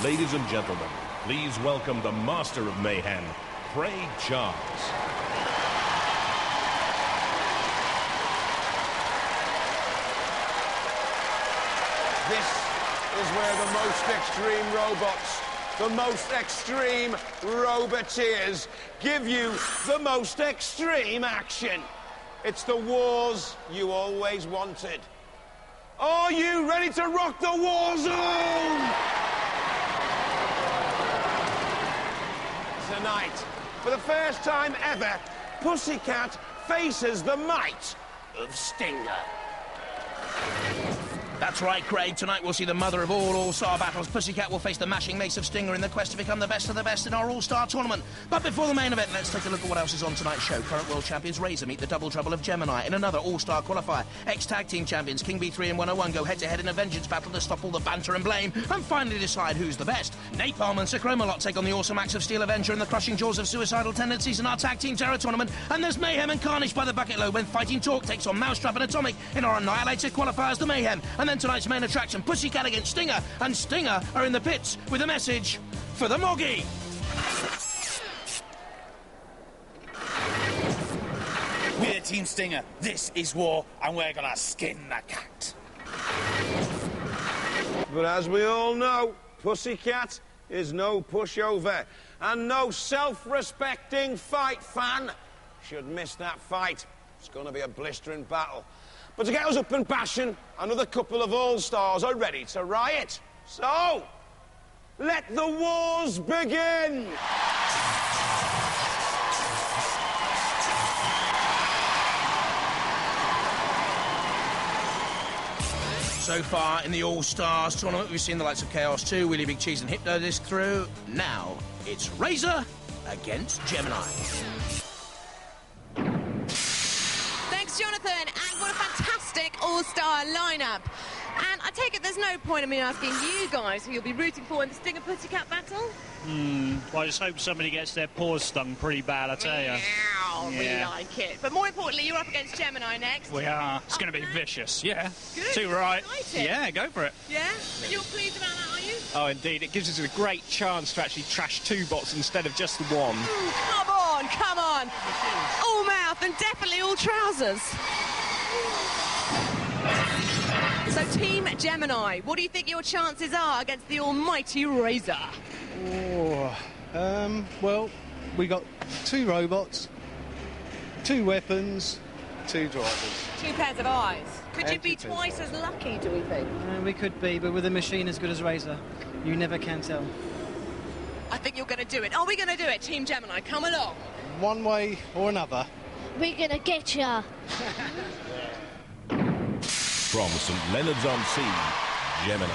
Ladies and gentlemen, please welcome the master of mayhem, Craig Charles. This is where the most extreme robots, the most extreme roboteers give you the most extreme action. It's the wars you always wanted. Are you ready to rock the war zone? Tonight, for the first time ever, Pussycat faces the might of Stinger. That's right, Craig. Tonight we'll see the mother of all all-star battles. Pussycat will face the mashing mace of Stinger in the quest to become the best of the best in our all-star tournament. But before the main event, let's take a look at what else is on tonight's show. Current world champions Razor meet the double trouble of Gemini in another all-star qualifier. Ex-tag team champions King B3 and 101 go head-to-head in a vengeance battle to stop all the banter and blame and finally decide who's the best. Napalm and Sir Chromalot take on the awesome acts of Steel Avenger and the crushing jaws of suicidal tendencies in our tag team terror tournament. And there's mayhem and carnage by the bucket load when Fighting Talk takes on Mousetrap and Atomic in our Annihilator qualifiers, the mayhem. And then tonight's main attraction, Pussycat against Stinger, and Stinger are in the pits with a message for the Moggy. We're Team Stinger, this is war, and we're gonna skin the cat. But as we all know, Pussycat is no pushover, and no self-respecting fight fan should miss that fight. It's going to be a blistering battle. But to get us up in passion, another couple of all-stars are ready to riot. So, let the wars begin! So far in the All-Stars tournament, we've seen the likes of Chaos 2, Willy Big Cheese and Hypnodisc through. Now, it's Razor against Gemini. Jonathan, and what a fantastic all-star lineup. And I take it there's no point in me asking you guys who you'll be rooting for in the Stinger Pussycat battle? Well, I just hope somebody gets their paws stung pretty bad, I tell you. Yeah. We like it. But more importantly, you're up against Gemini next. We are. It's going to be vicious. Yeah. Good. Too right. Exciting. Yeah, go for it. Yeah? And you're pleased about that, are you? Oh, indeed. It gives us a great chance to actually trash two bots instead of just the one. Come on, come on. All mouth and definitely all trousers. So, Team Gemini, what do you think your chances are against the almighty Razor? Well, we got two robots, two weapons, two drivers. Two pairs of eyes. Could you be twice as lucky, do we think? We could be, but with a machine as good as Razor, you never can tell. I think you're going to do it. Are we going to do it, Team Gemini? Come along. One way or another. We're going to get ya. From St. Leonard's-on-Sea, Gemini.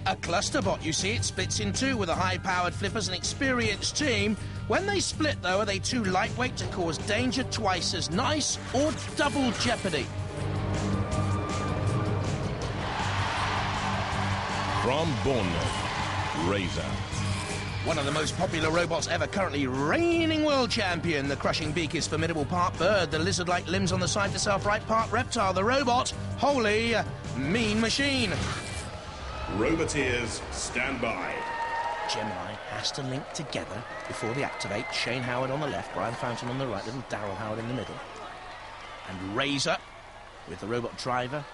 A cluster bot, you see, it splits in two with a high-powered flippers and experienced team. When they split, though, are they too lightweight to cause danger twice as nice or double jeopardy? From Bournemouth, Razor. One of the most popular robots ever, currently reigning world champion. The crushing beak is formidable, part bird. The lizard-like limbs on the side to self-right, part reptile. The robot, holy mean machine. Roboteers, stand by. Gemini has to link together before they activate. Shane Howard on the left, Brian Fountain on the right, little Daryl Howard in the middle. And Razor with the robot driver.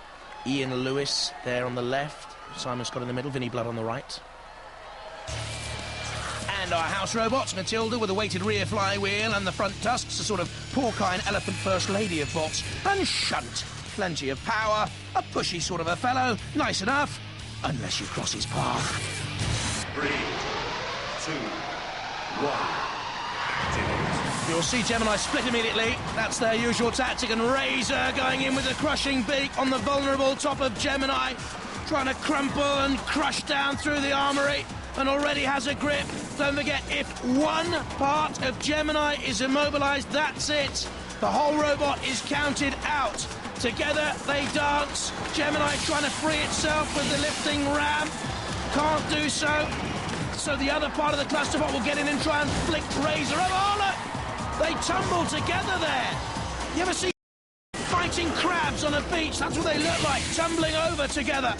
Ian Lewis there on the left. Simon Scott in the middle, Vinnie Blood on the right. And our house robots, Matilda with a weighted rear flywheel and the front tusks, a sort of porcine elephant first lady of bots. And Shunt, plenty of power, a pushy sort of a fellow, nice enough, unless you cross his path. 3, 2, 1. You'll see Gemini split immediately. That's their usual tactic, and Razor going in with a crushing beak on the vulnerable top of Gemini, trying to crumple and crush down through the armoury, and already has a grip. Don't forget, if one part of Gemini is immobilised, that's it. The whole robot is counted out. Together they dance. Gemini trying to free itself with the lifting ramp. Can't do so. So the other part of the cluster bot will get in and try and flick Razor over. Oh, look! They tumble together there. You ever see fighting crabs robots on a beach. That's what they look like, tumbling over together.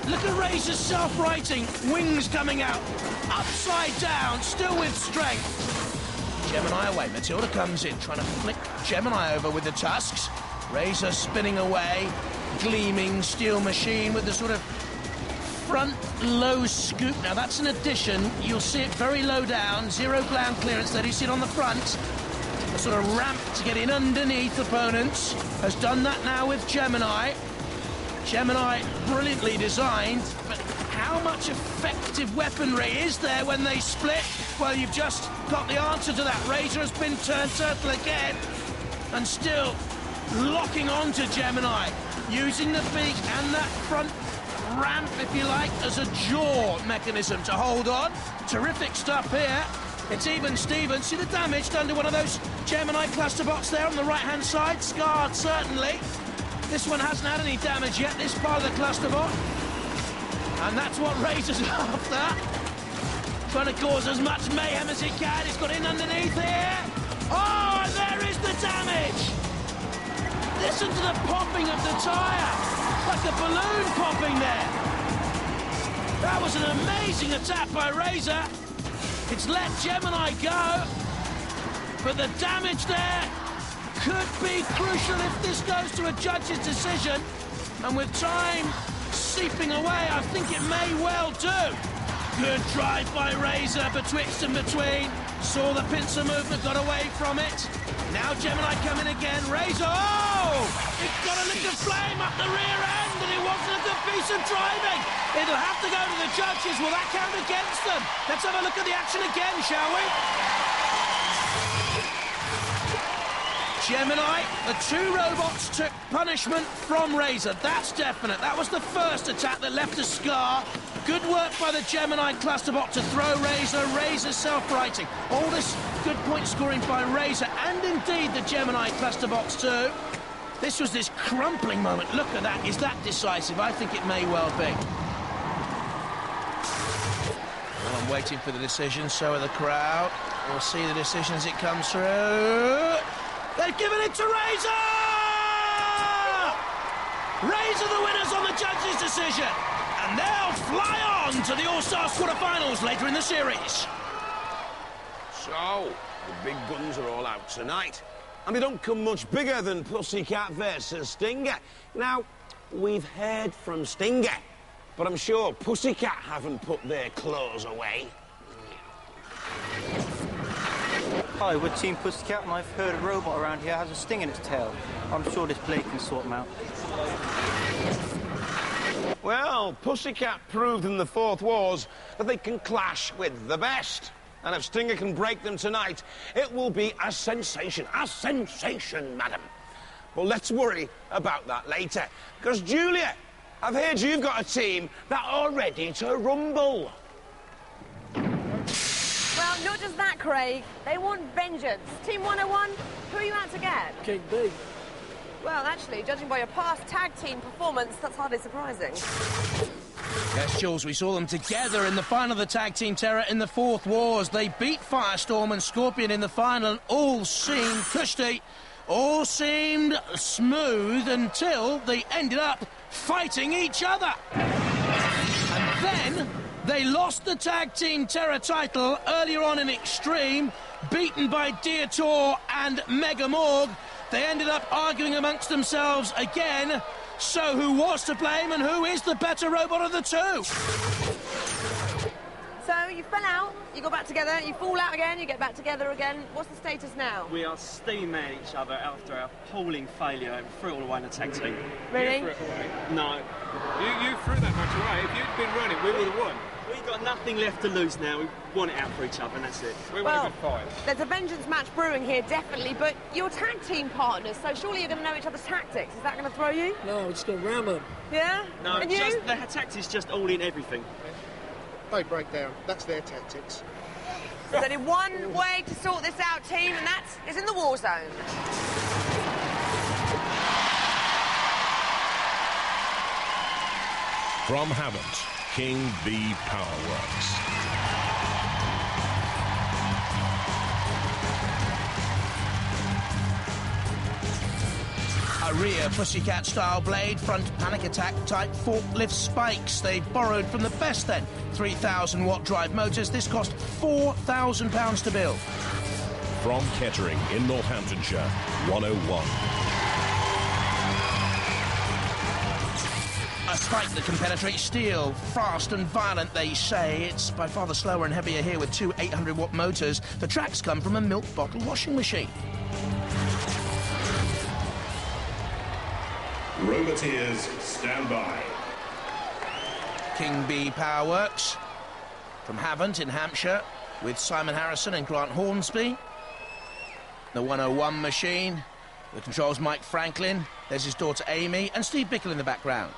Look at Razor's self-righting, wings coming out, upside down, still with strength. Gemini away, Matilda comes in, trying to flick Gemini over with the tusks. Razor spinning away, gleaming steel machine with the sort of front low scoop. Now that's an addition, you'll see it very low down, zero ground clearance there, you see it on the front. A sort of ramp to get in underneath opponents. Has done that now with Gemini. Gemini brilliantly designed, but how much effective weaponry is there when they split? Well, you've just got the answer to that. Razor has been turned turtle again, and still locking on to Gemini, using the beak and that front ramp, if you like, as a jaw mechanism to hold on. Terrific stuff here. It's even Steven. See the damage done to one of those Gemini cluster bots there on the right-hand side? Scarred, certainly. This one hasn't had any damage yet, this part of the cluster bot. And that's what Razor's after. Trying to cause as much mayhem as he can. He's got in underneath here. Oh, and there is the damage. Listen to the popping of the tyre. Like a balloon popping there. That was an amazing attack by Razor. It's let Gemini go. But the damage there could be crucial if this goes to a judge's decision. And with time seeping away, I think it may well do. Good drive by Razor betwixt and between. Saw the pincer movement, got away from it. Now Gemini coming again. Razor, oh! It got a lick of flame up the rear end, and it wasn't a good piece of driving. It'll have to go to the judges. Will that count against them? Let's have a look at the action again, shall we? Gemini, the two robots took punishment from Razor. That's definite. That was the first attack that left a scar. Good work by the Gemini clusterbot to throw Razor. Razor self-righting. All this good point scoring by Razor, and indeed the Gemini clusterbots too. This was this crumpling moment. Look at that. Is that decisive? I think it may well be. Well, I'm waiting for the decision. So are the crowd. We'll see the decision as it comes through. They've given it to Razor! Razor the winners on the judges' decision. And they'll fly on to the All-Stars quarterfinals later in the series. So, the big guns are all out tonight. And they don't come much bigger than Pussycat versus Stinger. Now, we've heard from Stinger, but I'm sure Pussycat haven't put their claws away. Hi, we're Team Pussycat, and I've heard a robot around here has a sting in its tail. I'm sure this blade can sort them out. Well, Pussycat proved in the Fourth Wars that they can clash with the best. And if Stinger can break them tonight, it will be a sensation. A sensation, madam. Well, let's worry about that later. Because, Julia, I've heard you've got a team that are ready to rumble. Well, not just that, Craig. They want vengeance. Team 101, who are you out to get? King B. Well, actually, judging by your past tag team performance, that's hardly surprising. Yes, Jules, we saw them together in the final of the Tag Team Terror in the Fourth Wars. They beat Firestorm and Scorpion in the final, and all seemed cushy, all seemed smooth until they ended up fighting each other. And then they lost the Tag Team Terror title earlier on in Extreme, beaten by Dietor and Mega Morg. They ended up arguing amongst themselves again. So who was to blame and who is the better robot of the two? So you fell out, you got back together, you fall out again, you get back together again. What's the status now? We are steaming at each other after our appalling failure and threw it all away in the tag team. Really? You threw it away? No. You threw that much away. If you'd been running, we would have won. We've got nothing left to lose now. We want it out for each other, and that's it. We want a good fight. There's a vengeance match brewing here, definitely, but you're tag team partners, so surely you're going to know each other's tactics. Is that going to throw you? No, we're just going to ram them. Yeah? No, and you? The tactics just all in everything. They break down. That's their tactics. There's only one way to sort this out, team, and that is in the war zone. From Havant, King B Powerworks. A rear Pussycat-style blade, front panic attack type forklift spikes. They borrowed from the best then. 3,000-watt drive motors. This cost £4,000 to build. From Kettering in Northamptonshire, 101. A spike that can penetrate steel. Fast and violent, they say. It's by far the slower and heavier here with two 800-watt motors. The tracks come from a milk bottle washing machine. Roboteers, stand by. King Bee Power Works from Havant in Hampshire with Simon Harrison and Grant Hornsby. The 101 machine. The controls Mike Franklin. There's his daughter Amy and Steve Bickle in the background.